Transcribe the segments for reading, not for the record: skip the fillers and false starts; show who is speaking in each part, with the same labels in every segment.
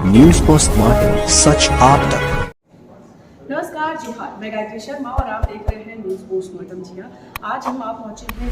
Speaker 1: News postmortem, सच आप तक।
Speaker 2: नमस्कार जी हाँ, मैं गायत्री शर्मा और आप देख रहे हैं न्यूज़ पोस्टमार्टम। जी हाँ, आज हम आप पहुंचे हैं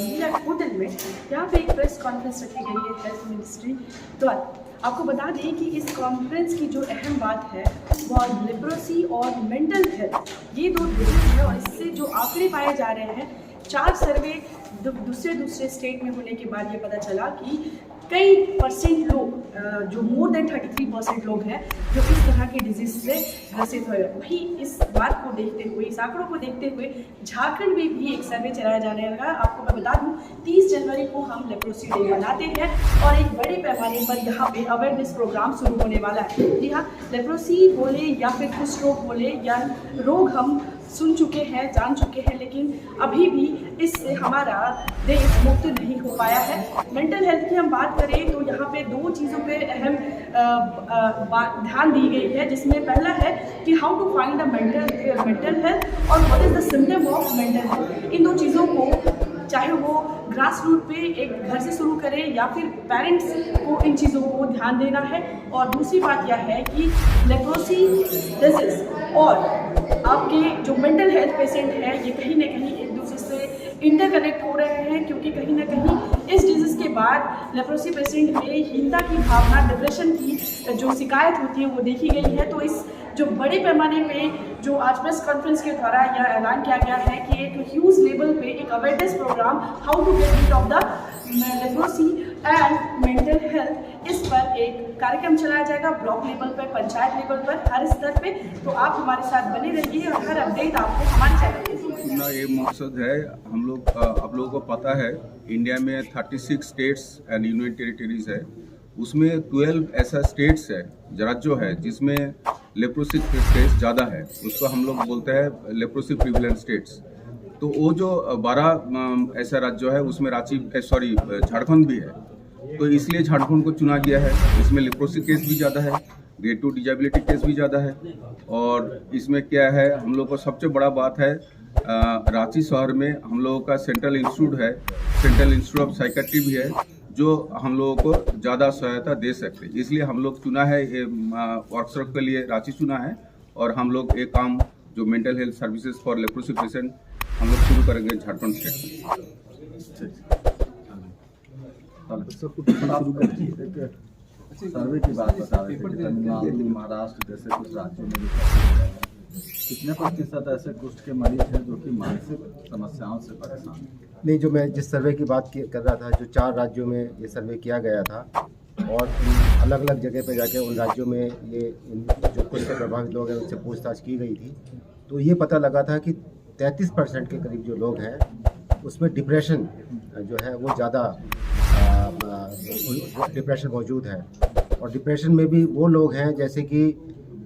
Speaker 2: लीलैंड होटल में। यहाँ पे एक प्रेस कॉन्फ्रेंस रखी गई है हेल्थ मिनिस्ट्री द्वारा। आपको बता दें कि इस कॉन्फ्रेंस की जो अहम बात है वो लेप्रोसी और मेंटल हेल्थ, ये दो डिजीज है और इससे जो आंकड़े पाए जा रहे हैं, 4 सर्वे दूसरे स्टेट में होने के बाद ये पता चला कि कई परसेंट लोग, जो मोर देन 33% लोग हैं जो इस तरह के डिजीज से ग्रसित हुए। वही इस बात को देखते हुए, इस आंकड़ों को देखते हुए झारखंड में भी एक सर्वे चलाया जाने लगा। आपको मैं बता दूं, 30 जनवरी को हम लेप्रोसी डे मनाते हैं और एक बड़े पैमाने पर यहाँ पे अवेयरनेस प्रोग्राम शुरू होने वाला है। जी हाँ, लेप्रोसी बोले या फिर कुछ रोग बोले या रोग हम सुन चुके हैं, जान चुके हैं, लेकिन अभी भी इससे हमारा देश मुक्त नहीं हो पाया है। मेंटल हेल्थ की हम बात करें तो यहाँ पे 2 चीज़ों पे अहम ध्यान दी गई है, जिसमें पहला है कि how to find the mental health और what is the symptom of mental health. इन 2 चीज़ों को चाहे वो ग्रास रूट पे एक घर से शुरू करें या फिर पेरेंट्स को इन चीज़ों को ध्यान देना है। और दूसरी बात यह है कि लेप्रोसी डिजीज और आपके जो मेंटल हेल्थ पेशेंट हैं, ये कहीं ना कहीं एक दूसरे से इंटरकनेक्ट हो रहे हैं, क्योंकि कहीं ना कहीं इस डिजीज़ के बाद लेप्रोसी पेशेंट में हीनता की भावना, डिप्रेशन की जो शिकायत होती है वो देखी गई है। तो इस जो बड़े पैमाने पे जो आज प्रेस कॉन्फ्रेंस के द्वारा यह ऐलान किया गया है कि एक ह्यूज लेवल पे एक awareness programme how to get rid of the leprosy and mental health, इस पर एक कार्यक्रम चलाया जाएगा ब्लॉक लेवल पर, पंचायत लेवल पर, हर स्तर पे। तो आप हमारे साथ बने रहिए और हर अपडेट आपको हमारे चैनल पे
Speaker 3: अपना ये मकसद है। हम लोग आप लोगों को पता है इंडिया में 36 स्टेट्स एंड यूनियन टेरिटरीज है, उसमें 12 ऐसा स्टेट्स है, राज्य है जिसमें लेप्रोसी केस ज़्यादा है। उसको हम लोग बोलते हैं लेप्रोसी प्रिविलेंट स्टेट्स। तो वो जो 12 ऐसा राज्य है उसमें झारखंड भी है। तो इसलिए झारखंड को चुना गया है। इसमें लेप्रोसी केस भी ज़्यादा है, ग्रेड 2 डिजेबिलिटी केस भी ज़्यादा है। और इसमें क्या है, हम लोग को सबसे बड़ा बात है, रांची शहर में हम लोगों का सेंट्रल इंस्टीट्यूट है, सेंट्रल इंस्टीट्यूट ऑफ साइकेट्री भी है, जो हम लोगों को ज़्यादा सहायता दे सकते हैं। इसलिए हम लोग चुना है, ये वर्कशॉप के लिए रांची चुना है। और हम लोग एक काम जो mental health services for leprosy patient हम लोग शुरू करेंगे झारखंड स्टेट में।
Speaker 4: सर्वे की बात बता रहे थे, तमिलनाडु, महाराष्ट्र जैसे कुछ राज्यों में भी कितने प्रतिशत ऐसे कुष्ठ के मरीज हैं जो कि मानसिक समस्याओं से परेशान हैं?
Speaker 5: नहीं, जो मैं जिस सर्वे की बात कर रहा था, जो 4 राज्यों में ये सर्वे किया गया था और अलग अलग जगह पे जाके उन राज्यों में ये जो कुष्ठ से प्रभावित लोग हैं उनसे पूछताछ की गई थी। तो ये पता लगा था कि 33% के करीब जो लोग हैं उसमें डिप्रेशन जो है वो ज़्यादा डिप्रेशन मौजूद है। और डिप्रेशन में भी वो लोग हैं जैसे कि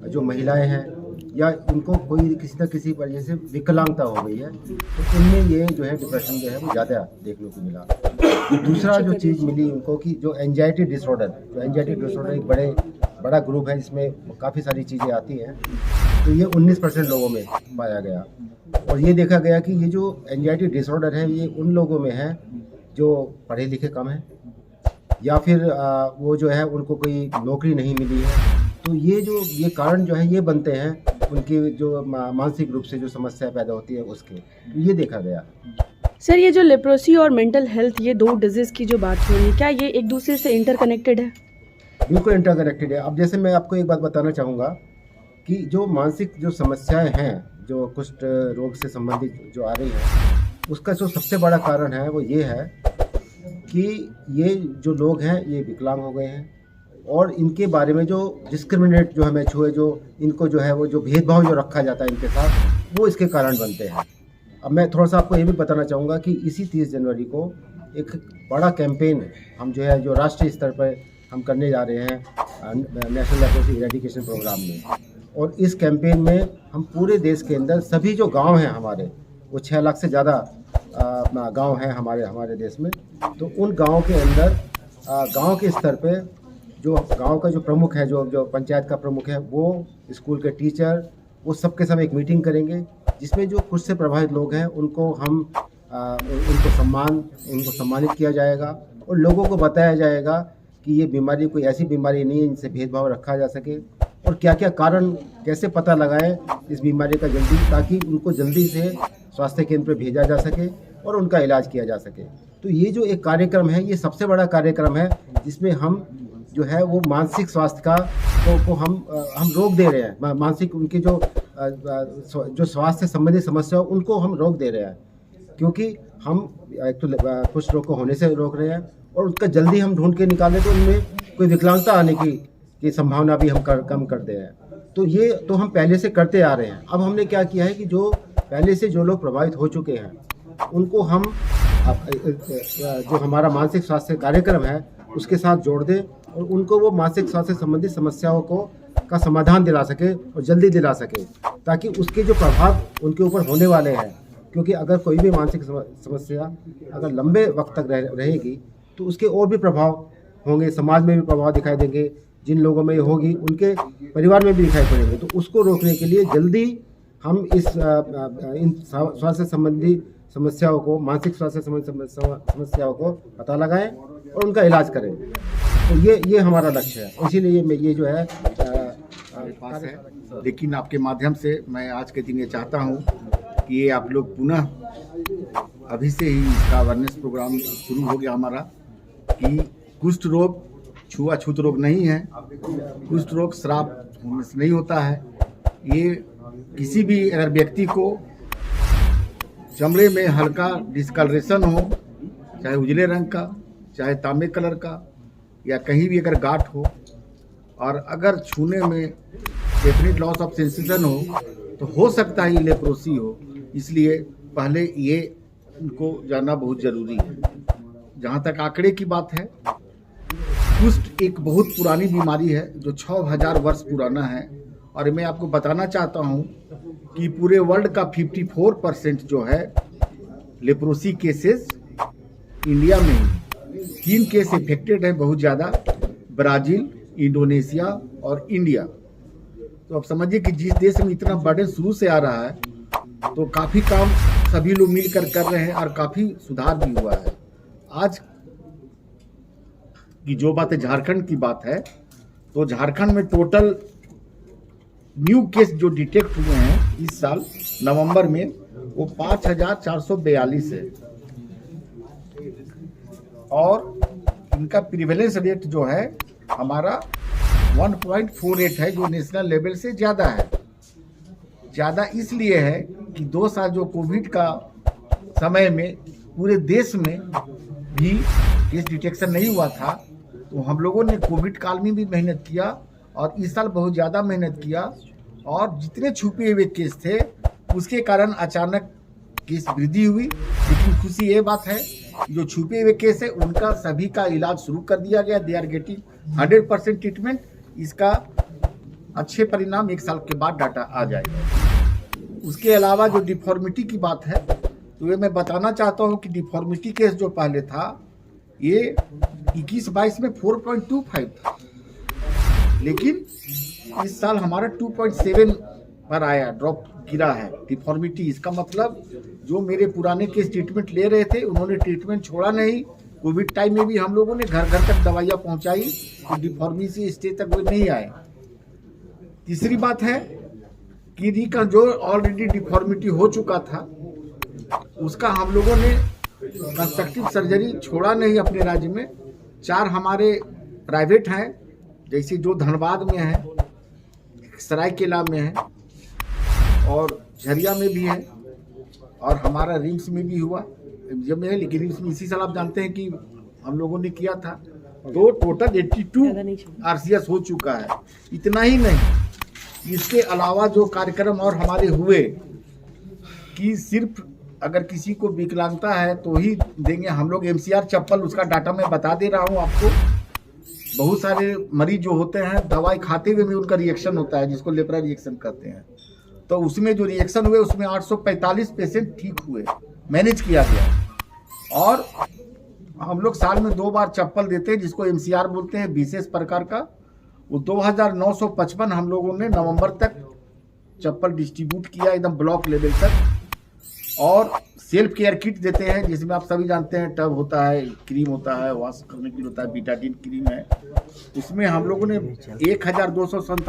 Speaker 5: जो महिलाएं हैं या इनको कोई किसी न किसी वजह से विकलांगता हो गई है, तो उनमें ये जो है डिप्रेशन जो है वो ज़्यादा देखने को मिला। दूसरा जो चीज़ मिली उनको कि जो एंजाइटी डिसऑर्डर एक बड़ा ग्रुप है, जिसमें काफ़ी सारी चीज़ें आती हैं। तो ये 19% लोगों में पाया गया। और ये देखा गया कि ये जो एंजाइटी डिसऑर्डर है ये उन लोगों में है जो पढ़े लिखे कम हैं या फिर वो जो है उनको कोई नौकरी नहीं मिली है। तो ये कारण जो है ये बनते हैं उनकी जो मानसिक रूप से जो समस्या पैदा होती है उसके, तो ये देखा गया।
Speaker 2: सर, ये जो लेप्रोसी और मेंटल हेल्थ, ये 2 डिजीज़ की जो बात हो रही है, क्या ये एक दूसरे से इंटरकनेक्टेड है?
Speaker 5: बिल्कुल इंटरकनेक्टेड है। अब जैसे मैं आपको एक बात बताना चाहूँगा कि जो मानसिक जो समस्याएं हैं, जो कुष्ठ रोग से संबंधित जो आ रही है, उसका जो सबसे बड़ा कारण है वो ये है कि ये जो लोग हैं ये विकलांग हो गए हैं और इनके बारे में जो डिस्क्रिमिनेट जो हमें छुए, जो इनको जो है वो जो भेदभाव जो रखा जाता है इनके साथ, वो इसके कारण बनते हैं। अब मैं थोड़ा सा आपको ये भी बताना चाहूँगा कि इसी 30 जनवरी को एक बड़ा कैंपेन हम जो है जो राष्ट्रीय स्तर पर हम करने जा रहे हैं नेशनल लेप्रोसी इरेडिकेशन प्रोग्राम में। और इस कैंपेन में हम पूरे देश के अंदर सभी जो गांव हैं हमारे, वो 6 लाख से ज़्यादा गांव हैं हमारे देश में, तो उन गांव के अंदर गांव के स्तर पे जो गांव का जो प्रमुख है, जो पंचायत का प्रमुख है, वो स्कूल के टीचर, वो सबके साथ एक मीटिंग करेंगे जिसमें जो कुष्ठ से प्रभावित लोग हैं उनको हम उनको सम्मानित किया जाएगा और लोगों को बताया जाएगा कि ये बीमारी कोई ऐसी बीमारी नहीं है जिनसे भेदभाव रखा जा सके, और क्या क्या कारण कैसे पता लगाएं इस बीमारी का जल्दी, ताकि उनको जल्दी से स्वास्थ्य केंद्र पर भेजा जा सके और उनका इलाज किया जा सके। तो ये जो एक कार्यक्रम है, ये सबसे बड़ा कार्यक्रम है जिसमें हम जो है वो मानसिक स्वास्थ्य का को हम रोक दे रहे हैं। मानसिक उनकी जो स्वास्थ्य संबंधी समस्या उनको हम रोक दे रहे हैं, क्योंकि हम एक तो कुछ रोग को होने से रोक रहे हैं और उसका जल्दी हम ढूंढ के निकालें तो उनमें कोई विकलांगता आने की संभावना भी हम कम कर दे रहे हैं। तो ये तो हम पहले से करते आ रहे हैं। अब हमने क्या किया है कि जो पहले से जो लोग प्रभावित हो चुके हैं उनको हम जो हमारा मानसिक स्वास्थ्य कार्यक्रम है उसके साथ जोड़ दें और उनको वो मानसिक स्वास्थ्य संबंधी समस्याओं का समाधान दिला सके और जल्दी दिला सके, ताकि उसके जो प्रभाव उनके ऊपर होने वाले हैं, क्योंकि अगर कोई भी मानसिक समस्या अगर लंबे वक्त तक रहेगी तो उसके और भी प्रभाव होंगे, समाज में भी प्रभाव दिखाई देंगे, जिन लोगों में ये होगी उनके परिवार में भी दिखाई पड़ेंगे। तो उसको रोकने के लिए जल्दी हम इन स्वास्थ्य संबंधी समस्याओं को, मानसिक स्वास्थ्य संबंधी समस्याओं को पता लगाएं और उनका इलाज करें। तो ये हमारा लक्ष्य है, इसीलिए ये जो है
Speaker 6: पास है। लेकिन आपके माध्यम से मैं आज के दिन ये चाहता हूँ कि ये आप लोग पुनः अभी से ही इसका अवेयरनेस प्रोग्राम शुरू हो गया हमारा, कि कुष्ठ रोग छुआछूत रोग नहीं है, कुष्ठ रोग श्राप होने से नहीं होता है। ये किसी भी अगर व्यक्ति को चमड़े में हल्का डिस्कलरेशन हो, चाहे उजले रंग का, चाहे तांबे कलर का, या कहीं भी अगर गांठ हो, और अगर छूने में डेफिनेट लॉस ऑफ सेंसेशन तो हो सकता है ये लेप्रोसी हो। इसलिए पहले ये उनको जानना बहुत ज़रूरी है। जहाँ तक आंकड़े की बात है, कुष्ठ एक बहुत पुरानी बीमारी है जो 6000 वर्ष पुराना है, और मैं आपको बताना चाहता हूँ कि पूरे वर्ल्ड का 54% जो है लेप्रोसी केसेस इंडिया में ही। 3 केस इफेक्टेड है बहुत ज़्यादा, ब्राज़ील, इंडोनेशिया और इंडिया। तो अब समझिए कि जिस देश में इतना बर्डन शुरू से आ रहा है, तो काफ़ी काम सभी लोग मिलकर कर रहे हैं और काफ़ी सुधार भी हुआ है। आज की जो बात है, झारखंड की बात है, तो झारखंड में टोटल न्यू केस जो डिटेक्ट हुए हैं इस साल नवंबर में, वो 5442 है, और इनका प्रिवेलेंस रेट जो है हमारा 1.48 है, जो नेशनल लेवल से ज़्यादा है। ज़्यादा इसलिए है कि 2 साल जो कोविड का समय में पूरे देश में भी केस डिटेक्शन नहीं हुआ था, तो हम लोगों ने कोविड काल में भी मेहनत किया और इस साल बहुत ज़्यादा मेहनत किया, और जितने छुपे हुए केस थे उसके कारण अचानक केस वृद्धि हुई। लेकिन खुशी ये बात है, जो छुपे हुए केस है उनका सभी का इलाज शुरू कर दिया गया। They are getting 100% treatment. इसका अच्छे परिणाम 1 साल के बाद डाटा आ जाएगा। उसके अलावा जो डिफॉर्मिटी की बात है, तो ये मैं बताना चाहता हूँ कि डिफॉर्मिटी केस जो पहले था, ये 21-22 में 4.25 था, लेकिन इस साल हमारा 2.7 पर आया, ड्रॉप गिरा है डिफॉर्मिटी। इसका मतलब जो मेरे पुराने केस ट्रीटमेंट ले रहे थे उन्होंने ट्रीटमेंट छोड़ा नहीं। कोविड टाइम में भी हम लोगों ने घर घर तक दवाइयाँ पहुँचाई, तो डिफॉर्मिटी स्टेज तक वो नहीं आए। तीसरी बात है कि का जो ऑलरेडी डिफॉर्मिटी हो चुका था, उसका हम लोगों ने कंस्ट्रक्टिव सर्जरी छोड़ा नहीं अपने राज्य में। 4 हमारे प्राइवेट हैं, जैसे जो धनबाद में है, सरायकेला में है, और झरिया में भी है, और हमारा रिम्स में भी हुआ, एमजीएम में है। लेकिन रिम्स में इसी साल आप जानते हैं कि हम लोगों ने किया था, तो टोटल 82 आरसीएस हो चुका है। इतना ही नहीं, इसके अलावा जो कार्यक्रम और हमारे हुए कि सिर्फ अगर किसी को विकलांगता है तो ही देंगे हम लोग एमसीआर चप्पल, उसका डाटा मैं बता दे रहा हूँ आपको। बहुत सारे मरीज जो होते हैं दवाई खाते हुए भी उनका रिएक्शन होता है, जिसको लेप्रा रिएक्शन कहते हैं। तो उसमें जो रिएक्शन हुए उसमें 845 पेशेंट ठीक हुए, मैनेज किया गया। और हम लोग साल में 2 बार चप्पल देते हैं, जिसको एमसीआर बोलते हैं, विशेष प्रकार का। वो 2955 हम लोगों ने नवंबर तक चप्पल डिस्ट्रीब्यूट किया, एकदम ब्लॉक लेवल तक। और सेल्फ केयर किट देते हैं, जिसमें आप सभी जानते हैं टब होता है, क्रीम होता है, वॉश करने के लिए होता है, बीटाडीन क्रीम है। उसमें हम लोगों ने 1257